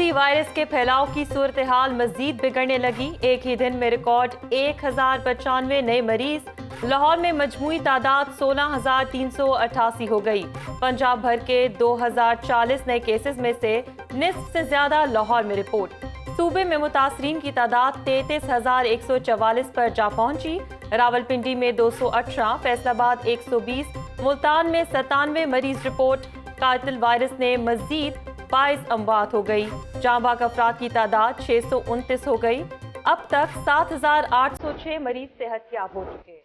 मूजी virus के फैलाव की सूरत हाल मजीद बिगड़ने लगी। एक ही दिन में रिकॉर्ड 1095 नए मरीज। लाहौर में मजमूई तादाद 16,388 हो गई। पंजाब भर के 2040 नए केसेस में से निस्फ से ज्यादा लाहौर में रिपोर्ट। सूबे में मुतासरीन की तादाद 33,144 पर जा पहुंची। रावलपिंडी में 218, फैसलाबाद 120, मुल्तान में 97 मरीज रिपोर्ट। कातिल वायरस ने मजीद 22 अमवात हो गई। जाँ बाक अफराद की तादाद 629 हो गई। अब तक 7,806 मरीज सेहतयाब हो चुके।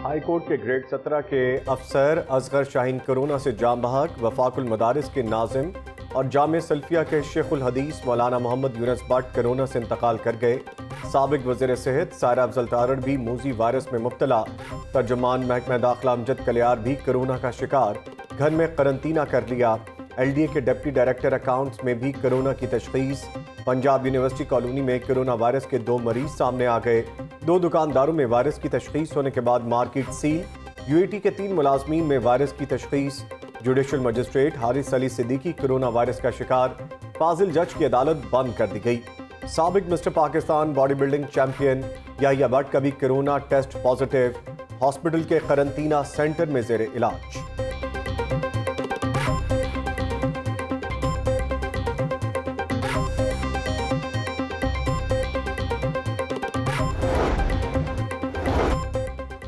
हाई कोर्ट के ग्रेड 17 के अफसर असगर शाहीन कोरोना से जाम बहक। वफाकुल मदारिस के नाजिम और जामे सल्फिया के शेखुल हदीस मौलाना मोहम्मद यूनुस भट्ट कोरोना से इंतकाल कर गए। साबिक वज़ीर सेहत सायरा अफजल तारड़ भी मूजी वायरस में मुब्तला। तर्जुमान महकमा दाखिला अमजद कलियार भी कोरोना का शिकार, घर में करंतना कर लिया। LDA के डिप्टी डायरेक्टर अकाउंट्स में भी कोरोना की तशखीस। पंजाब यूनिवर्सिटी कॉलोनी में कोरोना वायरस के 2 मरीज सामने आ गए। 2 दुकानदारों में वायरस की तशखीस होने के बाद मार्केट सील। UAT के 3 मुलाजमीन में वायरस की तशखीस। Judicial magistrate Haris Ali Siddiqui corona virus का शिकार। फाजिल जज की अदालत बंद कर दी गई। साबिक mister Pakistan body building champion Yahya Bhatt का भी कोरोना टेस्ट पॉजिटिव। हॉस्पिटल के करंतना सेंटर में जेर इलाज।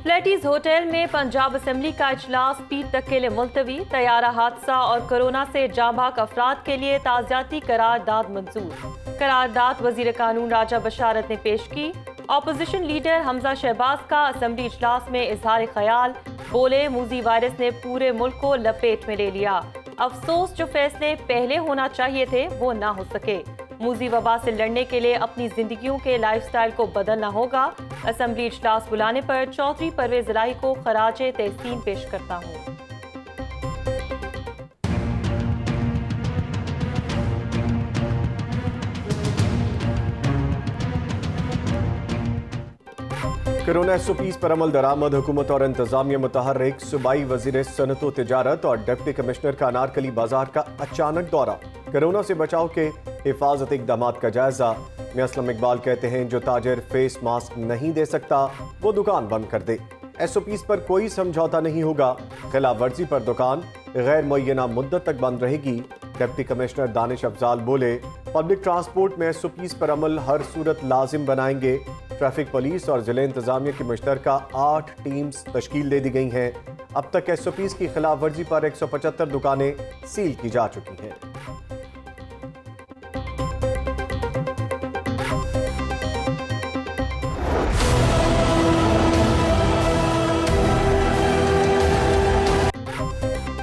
फ्लैटीज होटल में पंजाब असेंबली का इजलास पीर तक के लिए मुलतवी। तैयारा हादसा और कोरोना से जाँ बाक अफराद के लिए ताज़ियाती करारदाद मंजूर। करारदाद वजीर कानून राजा बशारत ने पेश की। ऑपोजिशन लीडर हमजा शहबाज का असेंबली इजलास में इजहार ख्याल। बोले, मूजी वायरस ने पूरे मुल्क को लपेट में ले लिया। अफसोस जो फैसले पहले होना चाहिए थे वो ना हो सके। मूजी वबा से लड़ने के लिए अपनी जिंदगियों के लाइफस्टाइल को बदलना होगा। असेंबली इजलास बुलाने पर चौधरी परवेज इलाही को खराजे तहसीन पेश करता हूँ। कोरोना SOPs पर अमल दरामद। हुकूमत और इंतजामिया मुतहर्रिक। सूबाई वजीर सनत व तिजारत और डिप्टी कमिश्नर का अनारकली बाजार का अचानक दौरा। कोरोना से बचाव के हिफाजती इक़दाम का जायजा। मियां असलम इकबाल कहते हैं, जो ताजिर फेस मास्क नहीं दे सकता वो दुकान बंद कर दे। SOPs पर कोई समझौता नहीं होगा। खिलाफ वर्जी पर दुकान गैर मुअय्यना मुद्दत तक बंद रहेगी। डिप्टी कमिश्नर दानिश अफजाल बोले, पब्लिक ट्रांसपोर्ट में SOPs पर अमल हर सूरत लाजिम बनाएंगे। ट्रैफिक पुलिस और जिले इंतजामिया की मुश्तरका 8 टीम्स तश्कील दे दी गई हैं। अब तक SOPs की खिलाफ वर्जी पर 175 दुकानें सील की जा चुकी हैं।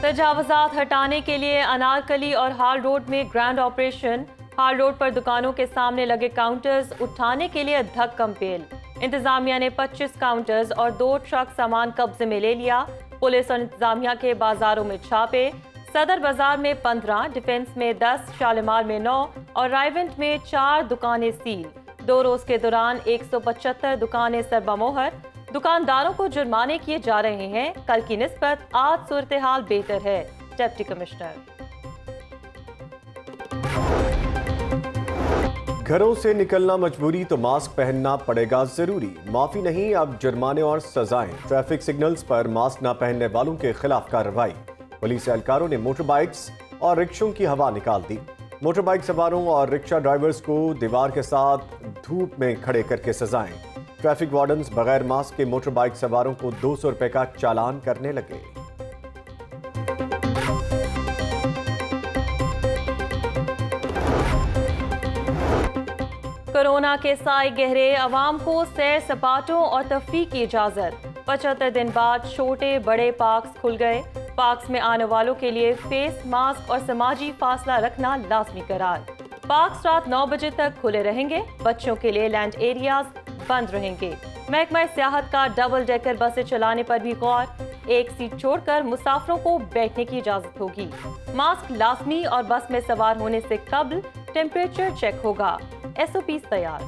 तजावजात हटाने के लिए अनारकली और हाल रोड में ग्रैंड ऑपरेशन। हाल रोड पर दुकानों के सामने लगे काउंटर्स उठाने के लिए धक्कम पेल। इंतजामिया ने 25 काउंटर्स और 2 ट्रक सामान कब्जे में ले लिया। पुलिस और इंतजामिया के बाजारों में छापे। सदर बाजार में 15, डिफेंस में 10, शालीमार में 9 और रायवेंट में 4 दुकानें सील। 2 रोज के दौरान 175 दुकानें सरबमोहर। दुकानदारों को जुर्माने किए जा रहे हैं। कल की निस्बत आज सूरत हाल बेहतर है। Deputy commissioner. घरों से निकलना मजबूरी तो मास्क पहनना पड़ेगा जरूरी। माफी नहीं, अब जुर्माने और सजाएं। ट्रैफिक सिग्नल्स पर मास्क न पहनने वालों के खिलाफ कार्रवाई। पुलिस एहलकारों ने मोटर बाइक्स और रिक्शों की हवा निकाल दी। मोटर बाइक सवारों और रिक्शा ड्राइवर्स को दीवार के साथ धूप में खड़े करके सजाएं। ट्रैफिक वार्डन्स बगैर मास्क के मोटर बाइक सवारों को 200 रुपए का चालान करने लगे। कोरोना के साए गहरे, अवाम को सैर सपाटों और तफरीह की इजाजत। 75 दिन बाद छोटे बड़े पार्क्स खुल गए। पार्क्स में आने वालों के लिए फेस मास्क और समाजी फासला रखना लाजमी करार। पार्क्स रात 9 बजे तक खुले रहेंगे। बच्चों के लिए लैंड एरियाज बंद रहेंगे। महकमा सियाहत का डबल डेकर बसें चलाने पर भी गौर। एक सीट छोड़कर मुसाफिरों को बैठने की इजाजत होगी। मास्क लाजमी और बस में सवार होने से कबल टेम्परेचर चेक होगा। SOPs तैयार।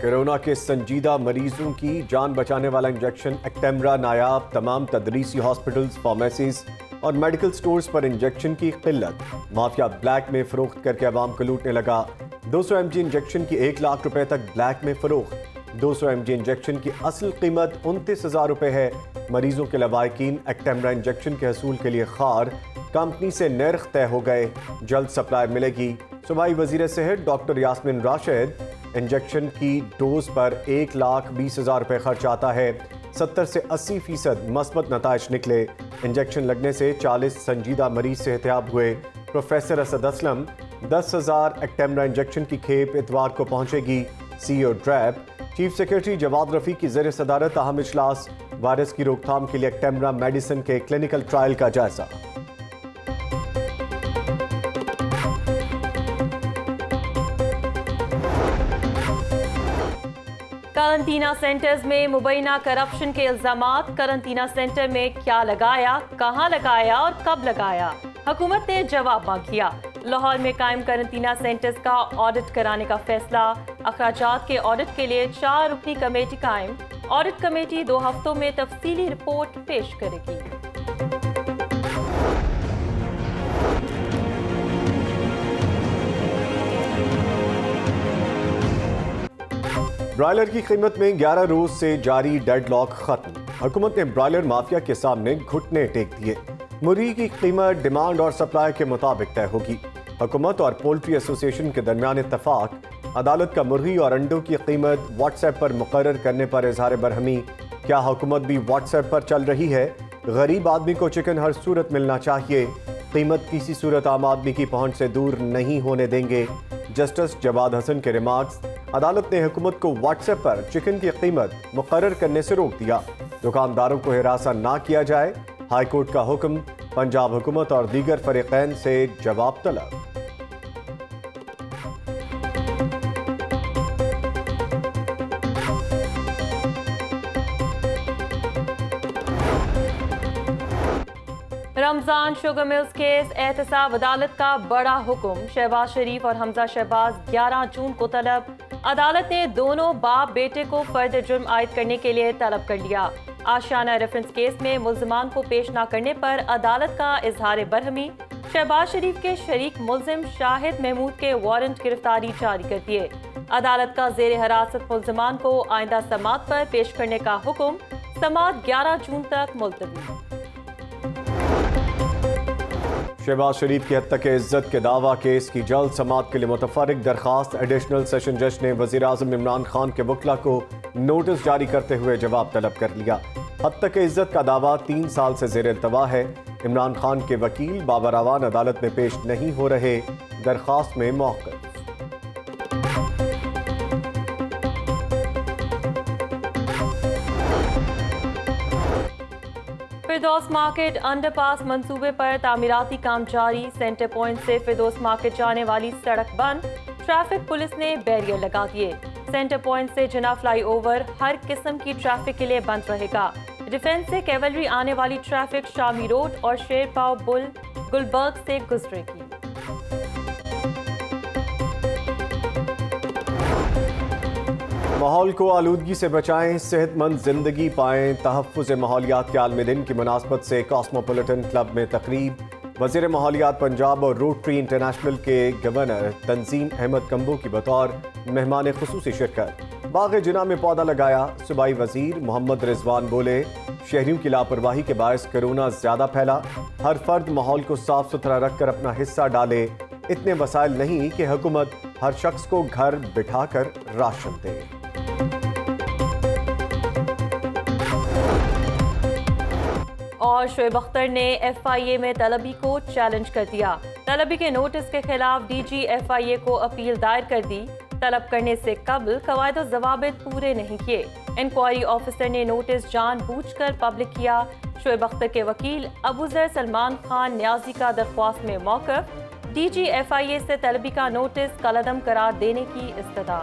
कोरोना के संजीदा मरीजों की जान बचाने वाला इंजेक्शन एक्टेमरा नायाब। तमाम तदरीसी हॉस्पिटल्स, फार्मेसीज और मेडिकल स्टोर्स पर इंजेक्शन की किल्लत। माफिया ब्लैक में फरोख्त करके अवाम को लूटने लगा। 200 mg इंजेक्शन की 1 लाख रुपए तक ब्लैक में फरोख्त। 200 mg इंजेक्शन की असल कीमत 29,000 रुपए है। मरीजों के लवाकिन एक्टेमरा इंजेक्शन के हसूल के लिए खार। कंपनी से नर्ख तय हो गए, जल्द सप्लाई मिलेगी। सूबाई वजीर सेहत डॉक्टर यास्मीन राशिद, इंजेक्शन की डोज पर 1,20,000 रुपए खर्च आता है। 70 से 80% मस्बत नताइज निकले। इंजेक्शन लगने से 40 संजीदा मरीज सेहतियाब हुए। Professor Asad Aslam, 10,000 Actemra injection की खेप इतवार को पहुंचेगी। CEO DRAP chief secretary Jawad Rafi की ज़ेर सदारत अहम इजलास। वायरस की रोकथाम के लिए एक्टेमरा मेडिसिन के क्लिनिकल ट्रायल का जायजा। करंटीना सेंटर्स में मुबैना करप्शन के इल्जामात। करंटीना सेंटर में क्या लगाया, कहां लगाया और कब लगाया, हुकूमत ने जवाब मांग किया। लाहौर में कायम करंटीना सेंटर्स का ऑडिट कराने का फैसला। अखराजात के ऑडिट के लिए 4 रुकनी कमेटी कायम। ऑडिट कमेटी 2 हफ्तों में तफसीली रिपोर्ट पेश करेगी। ब्रॉयलर की कीमत में 11 रोज से जारी डेडलॉक खत्म। हुकूमत ने ब्रॉयलर माफिया के सामने घुटने टेक दिए। मुर्गी की कीमत डिमांड और सप्लाई के मुताबिक तय होगी। हुकूमत और पोल्ट्री एसोसिएशन के दरमियान इत्तफाक। अदालत का मुर्गी और अंडों की कीमत व्हाट्सएप पर मुकर्रर करने पर इजहार बरहमी। क्या हुकूमत भी व्हाट्सएप पर चल रही है? गरीब आदमी को चिकन हर सूरत मिलना चाहिए। कीमत किसी सूरत आम आदमी की पहुंच से दूर नहीं होने देंगे। जस्टिस जवाद हसन के रिमार्क्स। अदालत ने हुकूमत को व्हाट्सएप पर चिकन की कीमत मुकर्रर करने से रोक दिया। दुकानदारों को हिरासा ना किया जाए। हाई कोर्ट का हुक्म। पंजाब हुकूमत और दीगर फरीकैन से जवाब तलब। रमजान शुगर मिल्स केस एहतसाब अदालत का बड़ा हुक्म। शहबाज शरीफ और हमजा शहबाज 11 जून को तलब। अदालत ने दोनों बाप बेटे को फर्द जुर्म आयद करने के लिए तलब कर लिया। आशियाना रेफरेंस केस में मुल्जिमान को पेश न करने पर अदालत का इजहार बरहमी। शहबाज शरीफ के शरीक मुल्जिम शाहिद महमूद के वारंट गिरफ्तारी जारी कर दिए। अदालत का जेर हिरासत मुल्जिमान को आइंदा समात पर पेश करने का हुक्म। समात 11 जून तक मुलतवी। शहबाज शरीफ की हत्या के इज्जत के दावा केस की जल्द समाअत के लिए मुतफर्रिक दरखास्त। एडिशनल सेशन जज ने वज़ीर आज़म इमरान खान के वकला को नोटिस जारी करते हुए जवाब तलब कर लिया। हत्या के इज्जत का दावा 3 साल से ज़ेर इल्तवा है। इमरान खान के वकील बाबर अवान अदालत में पेश नहीं हो रहे। दरखास्त में मौक़िफ़। फिरदौस मार्केट अंडरपास मंसूबे पर तामीराती काम जारी। सेंटर पॉइंट से फिरदौस मार्केट जाने वाली सड़क बंद। ट्रैफिक पुलिस ने बैरियर लगा दिए। सेंटर पॉइंट से जिना फ्लाईओवर हर किस्म की ट्रैफिक के लिए बंद रहेगा। डिफेंस से कैवलरी आने वाली ट्रैफिक शामी रोड और शेरपाव बुल गुलबर्ग से गुजरेगी। माहौल को आलूदगी से बचाएं, सेहतमंद जिंदगी पाएं। तहफ़्फ़ुज़ माहौलियात के आलमी दिन की मुनासबत से कॉस्मोपॉलिटन क्लब में तकरीब। वज़ीर माहौलियात पंजाब और रोटरी इंटरनेशनल के गवर्नर तंजीम अहमद कम्बो की बतौर मेहमान खुसूसी शिरकत। बाग़ जिना में पौधा लगाया। सूबाई वज़ीर मोहम्मद रिजवान बोले, शहरियों की लापरवाही के बायस कोरोना ज़्यादा फैला। हर फर्द माहौल को साफ सुथरा रखकर अपना हिस्सा डाले। इतने वसाइल नहीं कि हुकूमत हर शख्स को घर बिठाकर राशन दे। और शोएब अख्तर ने FIA में तलबी को चैलेंज कर दिया। तलबी के नोटिस के खिलाफ DG FIA को अपील दायर कर दी। तलब करने से कबल कवायद और ज़वाबित पूरे नहीं किए। इंक्वायरी ऑफिसर ने नोटिस जानबूझकर पब्लिक किया। शोएब अख्तर के वकील अबूजर सलमान खान न्याजी का दरख्वास्त में मौक़िफ़। DG FIA से तलबी का नोटिस कलअदम करार देने की इस्तदा।